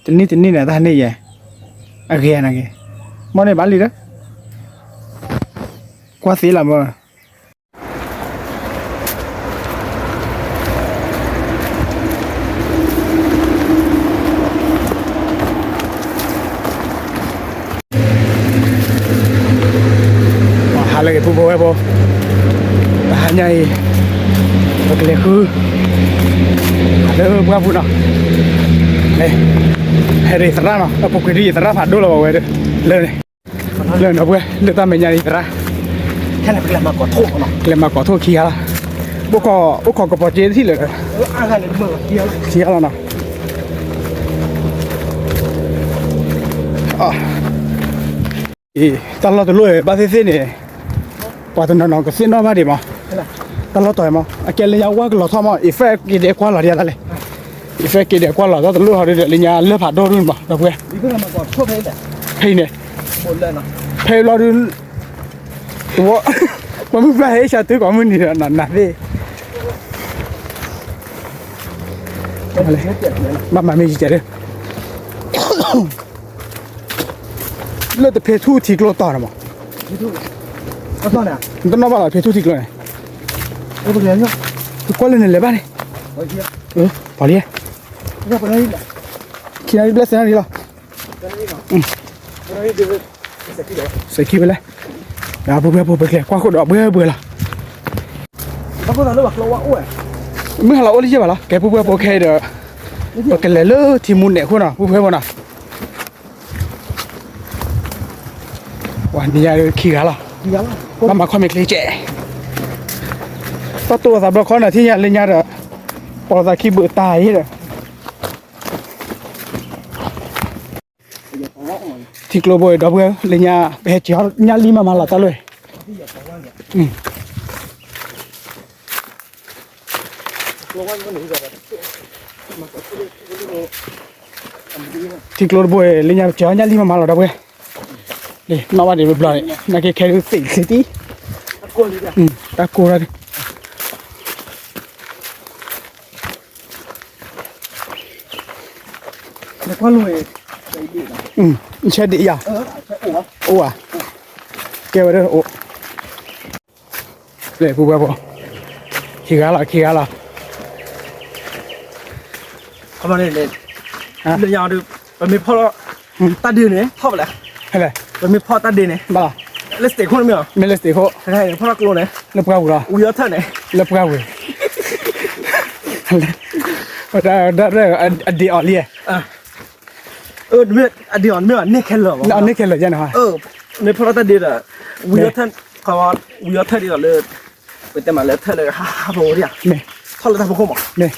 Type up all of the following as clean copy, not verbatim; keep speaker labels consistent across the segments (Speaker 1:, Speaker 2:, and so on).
Speaker 1: tini này ta này vậy à kia này món này bán gì đó quá xí làm rồi lagi bubu ya bo, hanya ini, pakai leku, ada berapa pun nak, hari serah nak, apa kiri serah padu lah bawa itu, le apa, le tamai nyari serah,
Speaker 2: kan nak lama kau thok nak,
Speaker 1: lama kau thok kia lah, bukan kau pocet sih le,
Speaker 2: agak le ber
Speaker 1: kia lah nak, kalau tu lu bahasa sini. Patut nak nak sini apa dia mah? Kalau tu mah, akhirnya yang awak kalau sama efek kita kuala dia dah le. Efek kita kuala, tu lu hari dia linya le padu dulu mah, dah buat.
Speaker 2: Ibu nama kau thok ni dah.
Speaker 1: Hei ni.
Speaker 2: Boleh nak.
Speaker 1: Hei lalu, tu, kamu berapa satu kamu ni nak ni. Boleh. Mama mesti jadi. Lu tu petu tiga tahun mah.
Speaker 2: Itu. Apa ni?
Speaker 1: Entah nama lah petu tiga ni.
Speaker 2: Apa dia ni?
Speaker 1: Tu kuala ni lebar ni.
Speaker 2: Oh dia.
Speaker 1: Boleh.
Speaker 2: Apa ni?
Speaker 1: Kira belas ni lah.
Speaker 2: Apa ni dia? Sekali dah.
Speaker 1: Sekali belah. Ya apa belah. Kuah kau dah belah.
Speaker 2: Apa dah lu kalau awak oi.
Speaker 1: Mesti lah oleh je lah. Kau apa kau dah. Pakai lelu timun ni kau nak. Apa nak? Wah ni ada kira lah.
Speaker 2: Yang.
Speaker 1: Mama kau mikir je. Satu sahaja kau nak tiada lenyar dah. Kalau tak kibut tai dah. Tiklo boy dah boleh lenyar pecah nyali mama lah talui. Tiklo boy lenyar pecah nyali mama lah dah boleh. Ni, nama dia berbelah ni. Nak kira city.
Speaker 2: Takut dia.
Speaker 1: Takut lagi.
Speaker 2: Nak kau lu
Speaker 1: Jadi ya.
Speaker 2: Oh.
Speaker 1: Oh ah. Kau ada oh. Le, buat apa? Kira lah.
Speaker 2: Apa ni le? Le yang ada, kami pula tadi ni, apa lah?
Speaker 1: Hele.
Speaker 2: Kami pula tadi ni.
Speaker 1: Bala.
Speaker 2: Let's take one meal.
Speaker 1: Meles teko.
Speaker 2: Hai, pula keluar ni.
Speaker 1: Lepas kau lah.
Speaker 2: Uya tan ni.
Speaker 1: Lepas kau. Dah adi oli.
Speaker 2: Ni ada orang ni kello.
Speaker 1: Nak ni kalau jangan.
Speaker 2: Ni pula tadi dah. Uya tan, kawan uya tan dia le. Betul malah tan le. Apa dia?
Speaker 1: Ni.
Speaker 2: Kalau tak berkomah.
Speaker 1: Ni.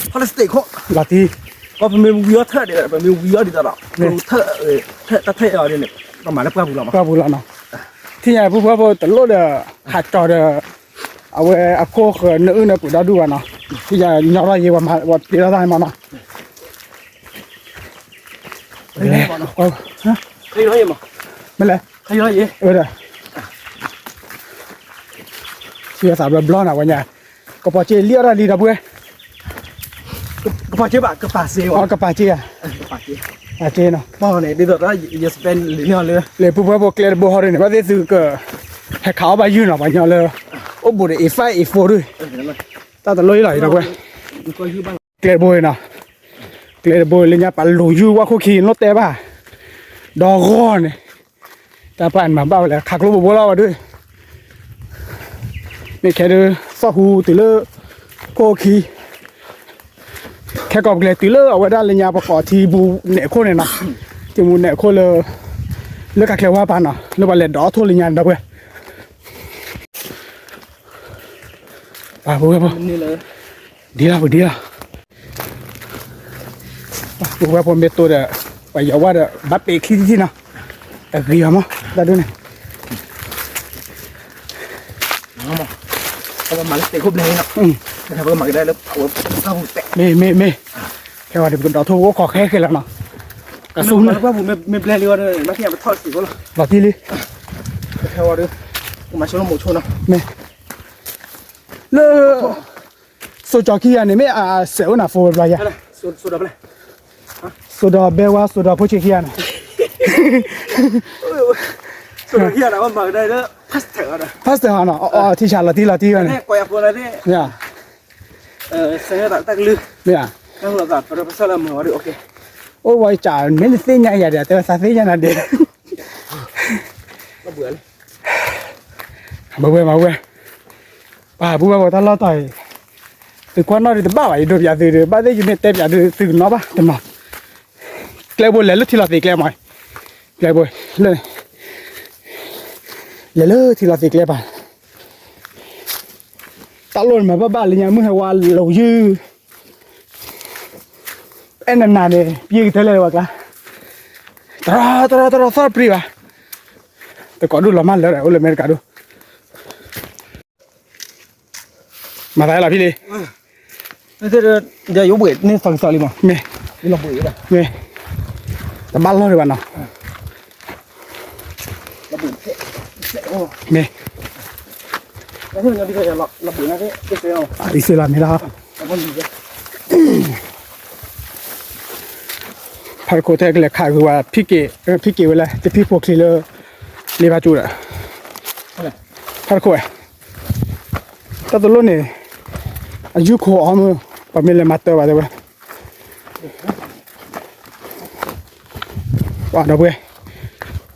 Speaker 2: Kalau steak kok.
Speaker 1: Lati.
Speaker 2: Kau pemimpin uya tan dia, pemimpin uya di dalam. Tan tak ada ni. Kau malah apa pula?
Speaker 1: Kau pula nak. Tiada apa telur dah. Hajar dah. Awe aku ke nak pun dah dua nak. Tiada nyara ye wat tidak ada mana. Oh,
Speaker 2: Kayu lagi mah.
Speaker 1: mana?
Speaker 2: Kayu lagi.
Speaker 1: Udah. Siapa sahaja belum nak banyak. Kau pakai liar lah di dapur.
Speaker 2: Kepace pak, kepace.
Speaker 1: Oh, kau pakai ya?
Speaker 2: Kepace.
Speaker 1: Pakai no.
Speaker 2: Bao ni, dia dah dia spend ni le.
Speaker 1: Le buat clear boh hari ni. Pasal tu ke. Kau bayar nak banyak le. Oh, boleh E5, E4 tu. Tak terlalu lah di dapur.
Speaker 2: Kau hiu bang.
Speaker 1: Clear boy na. Clear boy le nya palu you wa ko ki no te ba. Dogon. Tapan ma ba le khak lu bo la wa du. Ni ke de sa hu ti le ko ki. Ke ko le ti le wa da le nya pa ko ti bu ne ko ne na. Ti mu ne ko le ka ke wa pa na. Le ba le do tho le nya da bu. Ba bu ba.
Speaker 2: Ni le.
Speaker 1: Dia. Buat apa metode dah, payah awak bapak kiri na, agak mah, dah tu ni.
Speaker 2: Nama, kalau malas teko beli nak. Kalau malas dah le, kau tek.
Speaker 1: Me, kalau ada benda tu, aku kau kaya lah na. Kasut ni.
Speaker 2: Apa me beli liwat ni, macam apa thos sih kalau.
Speaker 1: Lati li.
Speaker 2: Kalau ada, macam mana muncul nak.
Speaker 1: Me. Le, so joki ni me sel na for raya.
Speaker 2: Sudah beli.
Speaker 1: ဆိုတော့ဘဲဝါဆိုတော့ဖို့ချီခီယာနာ
Speaker 2: ဆိုတော့ရတာမှာได้แล้วพัสเถอะนะ
Speaker 1: ဖတ်တယ်ဟာနော်အော်တီချာလာတီလာတီရနေ
Speaker 2: เนี่ยกว่าคนละเนี่ย
Speaker 1: မြာ
Speaker 2: เสนอตักลือ
Speaker 1: မြာ
Speaker 2: แล้วเราตัดประสาทละมือว่าโอเค
Speaker 1: အိုးဝိုင်ချာမင်းသိညာရတယ်တဲ့စာသိညာနာတဲ့
Speaker 2: ก็เบื่อเลย
Speaker 1: မဝဲပါဘူးဘာတလာတိုင်ဒီကွာနော်ဒီဘာဝိုင်တို့ပြသေးတယ်ဘာသေးယူနေတဲ့ပြသေးသူနော်ပါတမကလဲဘလဲလို့ထီလာသေးကလဲမိုင်ကလဲဘလဲထီလာသေးကလဲပါတလုံးမဘာလညာမဟဝါလောယူအဲ့နာနေပြေးတယ်လေဝကတရာသပရီပါတကောဒူလမလဲအိုလေမေကာဒူมาได้ละพี่เลย
Speaker 2: นี่จะยกเวทนี่ฟังซอลิมั้ง
Speaker 1: เมย์
Speaker 2: นี่เราเบื่อละ
Speaker 1: เมย์แต่บ้านเราดีกว่าเนาะ
Speaker 2: เราเบื่อโอ้
Speaker 1: เมย์
Speaker 2: แล้วที่เราพี่จะเราเบื่อนะที่เสียว
Speaker 1: อิสลามนี่ละ
Speaker 2: เราไม่ดีเลย
Speaker 1: พาร์โคเทกเลยค่ะคือว่าพี่เก๋เวลาจะพี่พวกที่เลบาจูระพาร์โคแต่ตัวนี้อายุขอเอามือปะเมลมาเตอร์ว่าเดี๋ยวว่าเดี๋ยว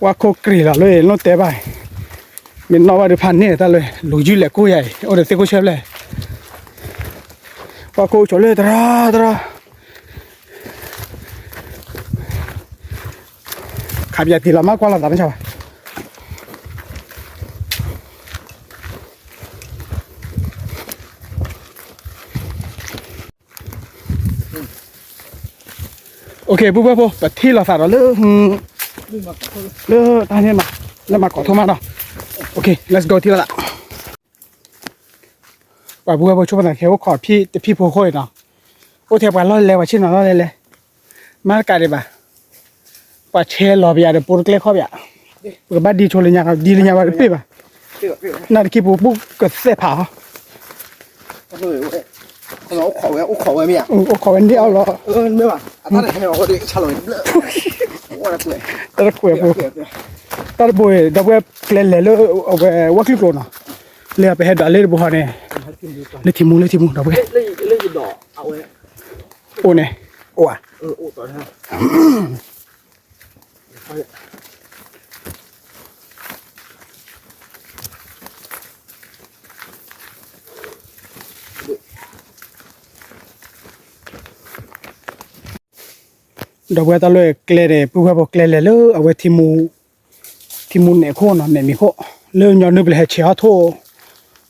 Speaker 1: ว่าโคกรีละเลยน้องเตะไปมันนอว่าเดี๋ยวพันเนี่ยแต่เลยลูกยืดแหละกูใหญ่โอ้เดี๋ยวเตะกูเชฟเลยว่าโคจอเลยตราขับยาตีละมากกว่าละแต่ไม่ใช่ป่ะโอเคปุ๊บแบบที่เราสาดเราเลือกตอนนี้มาแล้วมาเกาะทุ่มาเนาะโอเค let's go ที่ละว่าปุ๊บช่วยมาหน่อยแค่ว่าขอพี่พวกค่อยเนาะโอ้เทียบกันร้อนเลยว่าชิ้นหน่อยร้อนเลยมาไกลเลยป่ะว่าเชลล์รอบยาเดี๋ยวปูนเกล็ดข้อบยาปุ๊บบ้านดีโชว์เลยเนี่ยดีเลยเนี่ยว่าเป๊ะป่ะนั่นคิดปุ๊บก็เสียผา
Speaker 2: ก็เลยเว้ยเราขอไว้ไม่อยาก
Speaker 1: ขอวันเดียวเหรอ
Speaker 2: ไม่ว่าถ้าไหนไม่ว่าดิฉลองเบลอว่าอะไร
Speaker 1: ตะกุยปุ๊บตะบุยดับเบิลเกล็ดเลยแล้วเอาไปวักลิโกนะเลยไปให้ดอลเลยบุหรี่เลยทิมูดับเบิล
Speaker 2: เล่นดอกเอาไว้
Speaker 1: โอ้เนี่ยโอ้อะ
Speaker 2: โอ้ต่อนะ
Speaker 1: ดอกบัวตะเลยเกลือเลยปุ๊บปุ๊บเกลือเลยเอาไว้ทิมูเนี่ยโคเนาะเนี่ยมีโคเลื่อนย้อนนึกไปให้เชียวโท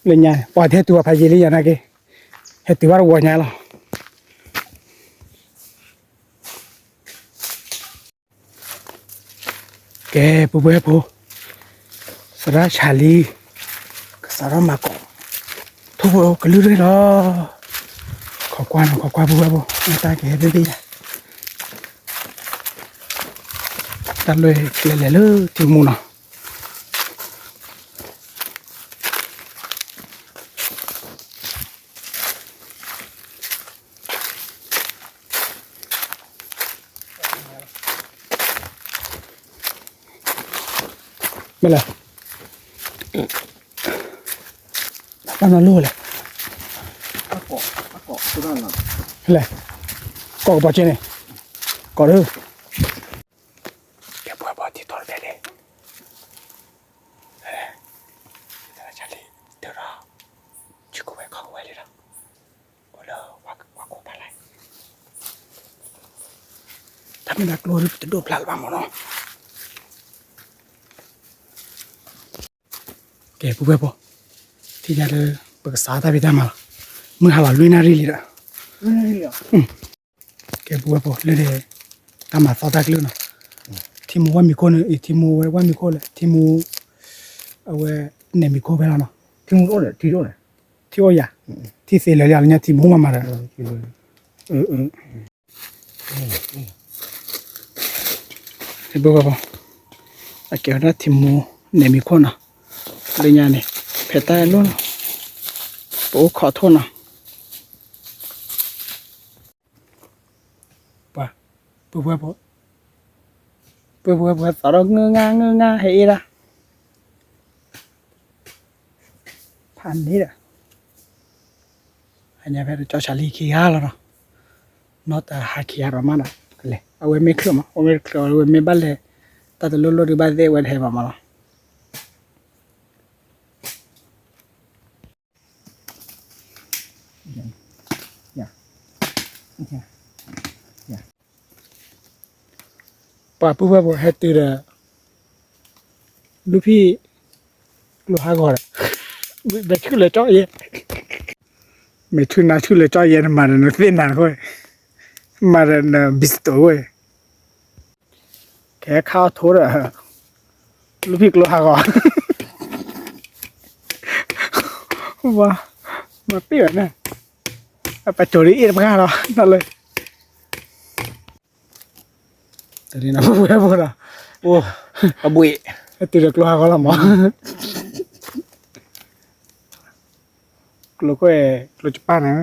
Speaker 1: เลยไงปล่อยเทตัวพายลีอย่างนั้นแกเฮติว่าวัวไงล่ะแกปุ๊บสระชาลีสระมาโกทุกคนก็ลืมเลยเนาะขอบคุณปุ๊บไม่ตายแกเป็นดีตัดเลยเกลือเลยที่มูนะไม่เลยตั้งนานรู้เลย
Speaker 2: เกาะตัวนั้นน่ะ
Speaker 1: เลยก่อปะเจเนี่ยก่อเลยแกบัวที่ตัวเด็ดเลยชาลีเดี๋ยวเราชิคุไว้เข้าไว้เลยนะโอ้เลยว่าโคตรอะไรถ้าไม่นักลัวจะโดนพลาดบ้างมั้งเนาะแกปุ๊บที่จะเลยปรึกษาตาพิธามาเมื่อหาว่าลุยนารีเลยละ
Speaker 2: นี่อ่ะ
Speaker 1: แกปุ๊บเลยตามมาต่อตากเลยเนาะที่มูว่ามีคนอีที่มูว่ามีคนเลยที่มูเอาไว้เนี่ยมีคนไปแล้วเนาะ
Speaker 2: ที่มึงโดนเนี่ยที่โดนเนี่ย
Speaker 1: ที่ว่าอย่าที่เสียแล้วเนี่ยที่มูมาแล้วที่ปุ๊บไอ้แกว่าที่มูเนี่ยมีคนเนาะเลยเนี่ยเพตายล้วนโอ้ขอโทษนะป่ะ bố bố tao đó ngơ nga hay ra phan đi đã anh em phải cho Charlie kia rồi nó ta hai kia rồi mà nè lệ ở bên mấy cửa mà ở bên mấy bán lệ ta từ lâu lâu đi bán dễ quen hay mà nó bà bố hết từ là lúcพี่ลูกหากอดไม่ชื่อเลยจ้อยไม่ชื่อน่าชื่อเลยจ้อยมาเนอะเส้นนานค่อยมาเนอะบิสโต้เว้ยแค่ข้าวโทษอะลูกพี่ลูกหากอดว่ามาเปรี้ยวนะไปโจดีเอ็ดมาหรอนั่นเลยตอนนี้นะพูดนะโอ้กระบุยตีเด็กลูกหากอดละมั้งลูกก็ลูกจะป้านะ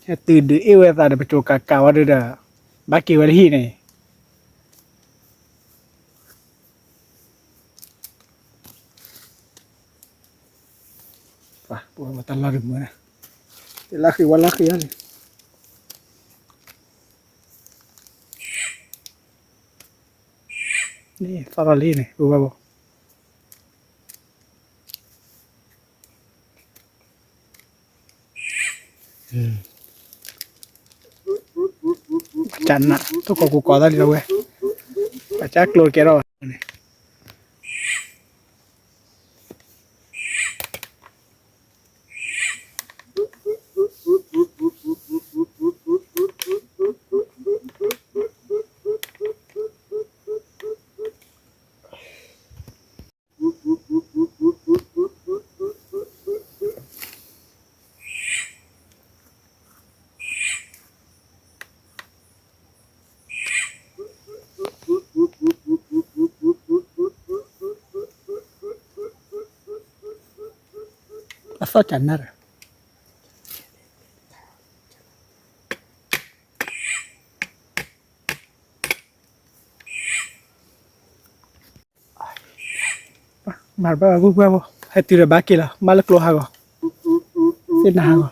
Speaker 1: แค่ตื่นดื้อเอวแต่เดี๋ยวไปโจกกาว่าเดี๋ยวบ้าเกี่ยวอะไรที่นี่ป่ะปวดมาตลอดเลยนะแต่ละคือวันละคืออะไรนี่ซาลาลีนี่รู้ป่ะบ่จันนะทุกคนกูกอดได้เลยเว้ยปัจจัยโกรธแกเราซอจันนะมาบ้าบุบบ้าให้ตีระบากิละมาเล็กโลหะก็เส้นหางก็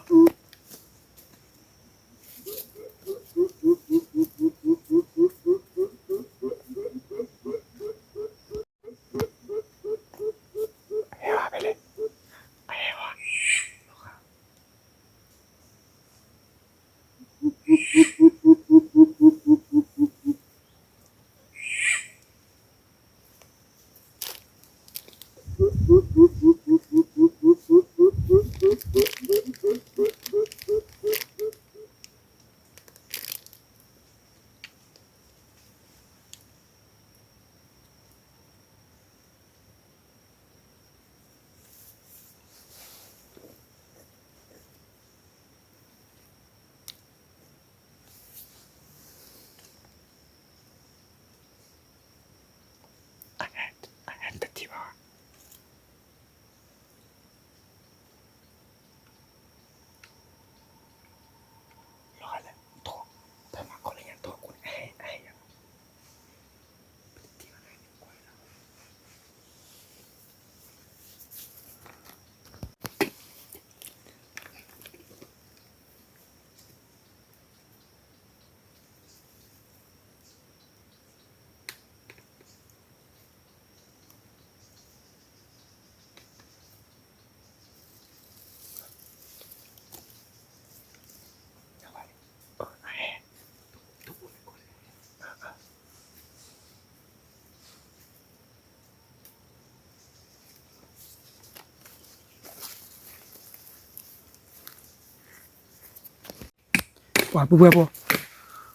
Speaker 1: ว่าบุบบ้า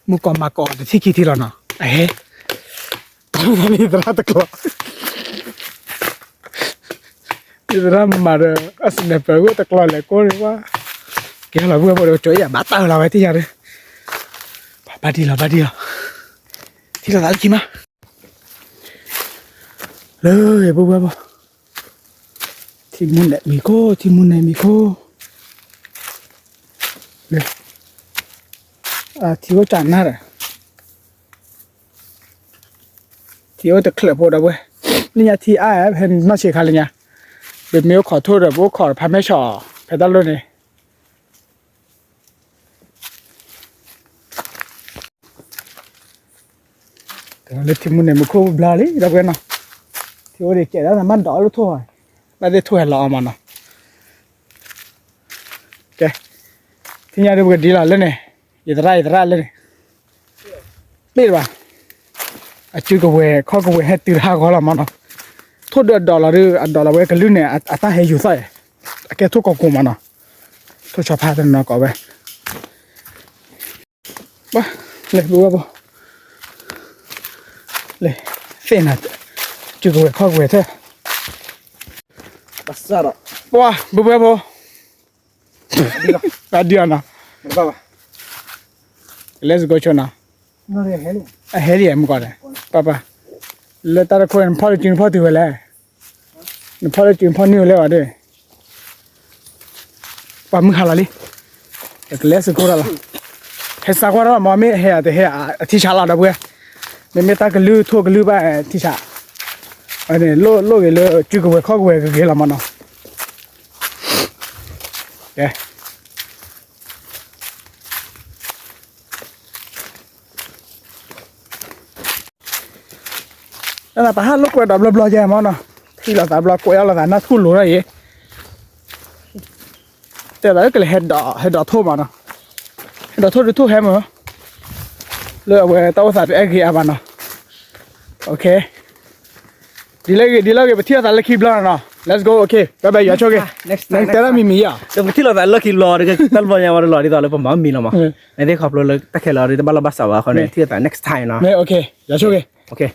Speaker 1: มุกมาก่อนแต่ที่คิดที่เราเนาะเอ๊ะตอนนี้ตราตะกลัวนี่ตรามาเด้อสเนปเปอร์ตะกลัวเลยก็เลยว่าแกเราบุบบ้าเดี๋ยวจ่อยบ้าตาเราไว้ที่ยาเลยบ้าดีแล้วที่เราได้กี่มาเลยบุบบ้าที่มุนเนี่ยมีโก้ที่มุนเนี่ยมีโก้เลยที่ว่าจานน่าเลย ที่ว่าจะเคลียร์โพดเอาไว้นี่ยที่อ้ายเห็นมาเชียร์ใครเลยเนี่ยเดี๋ยวมิวขอโทษแบบว่าขอพาไม่ชอไปตั้งรุ่นนี่แต่เล็กที่มันเนี่ยมันคู่บลาเลยเราเป็นเนาะที่ว่าเด็กเจ๋แล้วมันดอรู้ทั่วไม่ได้ทั่วหล่อมันเนาะแกที่นี่เดี๋ยวดีละเลยเนี่ยอย่าตระเลยเนี่ยไม่หรออาจุกเวข้อกเวให้ตีราเขาละมันเนาะทุกเดือนดอลลาร์ดอลลาร์เวกันลื่นเนี่ยอาตาให้อยู่ใส่แกทุกกองกูมันเนาะทุกชาวพาตันเนาะก็ไปบ้าเลยบัวบ่เลยเส้นอ่ะจุกเวข้อกเวเท่
Speaker 2: Pasara.
Speaker 1: บัวบัวบ่
Speaker 2: Adiga.
Speaker 1: เดียวนะ
Speaker 2: Baba.
Speaker 1: let's go ชนะ
Speaker 2: No de hell.
Speaker 1: เฮลี่มึงก่อนเลยป้าป้าแล้วตาคนพ่อจริงพ่อถือไว้แล้วพ่อจริงพ่อนิ้วแล้วอ่ะด้วยป้ามึงหาละลิเอกlet's go ละเฮสักว่าเราไม่เฮียแต่เฮียที่ชาลาดะเว้ยไม่ตากลือทั่วกลือไปที่ชาอันนี้โลกเลยจุกเว้ข้อเว้ก็เกละมันเนาะเอ๊ะนั่นแหละป้าลูกเว้ดับลับลอยแย่มันเนาะที่เราดับลับกวยเราแต่น่าทุนหรืออะไรแต่เราก็เลยเห็ดดอกทั่วมันเนาะเห็ดดอกทั่วทั่วแฮมเหรอเลือกเว้ตัวสัตว์เอ็กซ์มันเนาะโอเคดีเลยไปเที่ยวแต่ละคลิปแล้วเนาะ let's go โอเคบายบายอย่าโชคดี
Speaker 2: Next
Speaker 1: ในแต่ละมีอ่ะ
Speaker 2: Tapi betul lah Allah ki lor ke tal banyak orang lor itu lah pemam mi lah mah. Nanti kalau tak kalau lor itu bala basa wa kau nanti next time lah.
Speaker 1: ไม่โอเคอย่าโชคดี
Speaker 2: Okay.